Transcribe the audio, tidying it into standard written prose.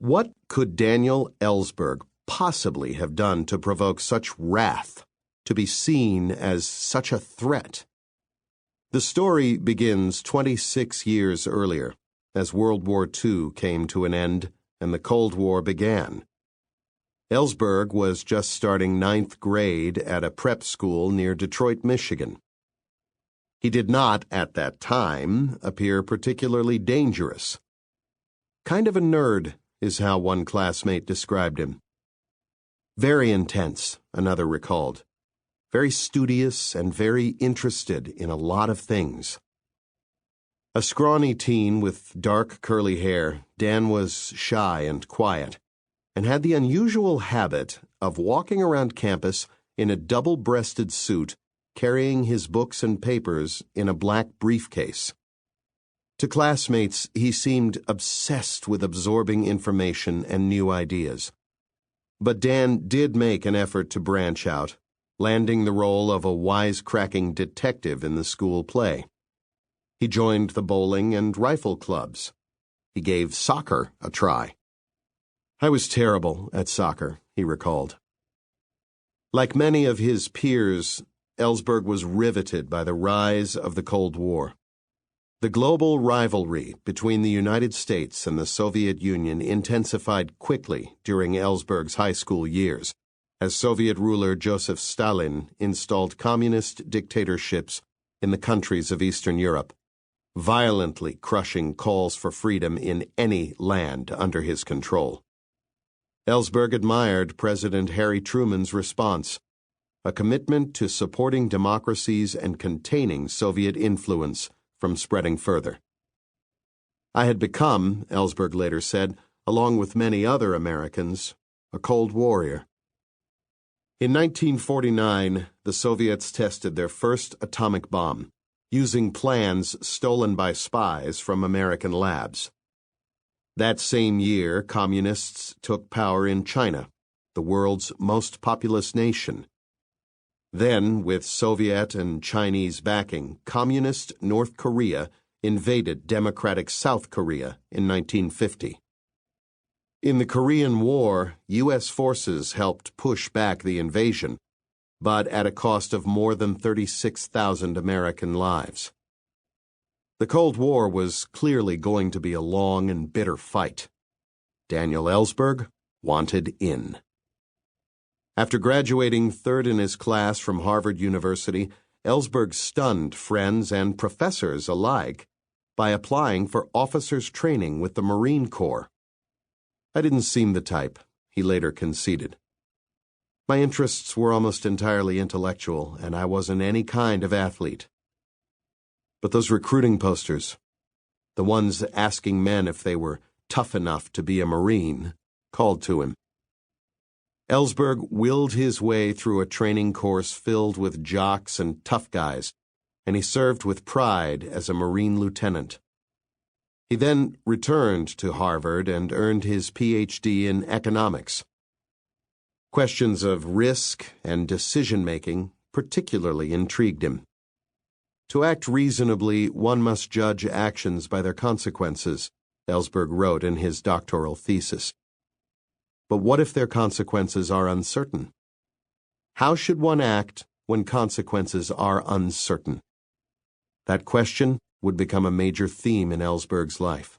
What could Daniel Ellsberg possibly have done to provoke such wrath, to be seen as such a threat? The story begins 26 years earlier, as World War II came to an end and the Cold War began. Ellsberg was just starting 9th grade at a prep school near Detroit, Michigan. He did not, at that time, appear particularly dangerous. Kind of a nerd is how one classmate described him. Very intense, another recalled. Very studious and very interested in a lot of things. A scrawny teen with dark curly hair, Dan was shy and quiet, and had the unusual habit of walking around campus in a double-breasted suit, carrying his books and papers in a black briefcase. To classmates, he seemed obsessed with absorbing information and new ideas. But Dan did make an effort to branch out, landing the role of a wisecracking detective in the school play. He joined the bowling and rifle clubs. He gave soccer a try. "I was terrible at soccer," he recalled. Like many of his peers, Ellsberg was riveted by the rise of the Cold War. The global rivalry between the United States and the Soviet Union intensified quickly during Ellsberg's high school years, as Soviet ruler Joseph Stalin installed communist dictatorships in the countries of Eastern Europe, violently crushing calls for freedom in any land under his control. Ellsberg admired President Harry Truman's response, a commitment to supporting democracies and containing Soviet influence from spreading further. "I had become," Ellsberg later said, along with many other Americans, a Cold Warrior. In 1949, the Soviets tested their first atomic bomb, using plans stolen by spies from American labs. That same year, communists took power in China, the world's most populous nation. Then, with Soviet and Chinese backing, communist North Korea invaded democratic South Korea in 1950. In the Korean War, U.S. forces helped push back the invasion, but at a cost of more than 36,000 American lives. The Cold War was clearly going to be a long and bitter fight. Daniel Ellsberg wanted in. After graduating third in his class from Harvard University, Ellsberg stunned friends and professors alike by applying for officers' training with the Marine Corps. "I didn't seem the type," he later conceded. "My interests were almost entirely intellectual, and I wasn't any kind of athlete." But those recruiting posters, the ones asking men if they were tough enough to be a Marine, called to him. Ellsberg willed his way through a training course filled with jocks and tough guys, and he served with pride as a Marine lieutenant. He then returned to Harvard and earned his Ph.D. in economics. Questions of risk and decision-making particularly intrigued him. "To act reasonably, one must judge actions by their consequences," Ellsberg wrote in his doctoral thesis. But what if their consequences are uncertain? How should one act when consequences are uncertain? That question would become a major theme in Ellsberg's life.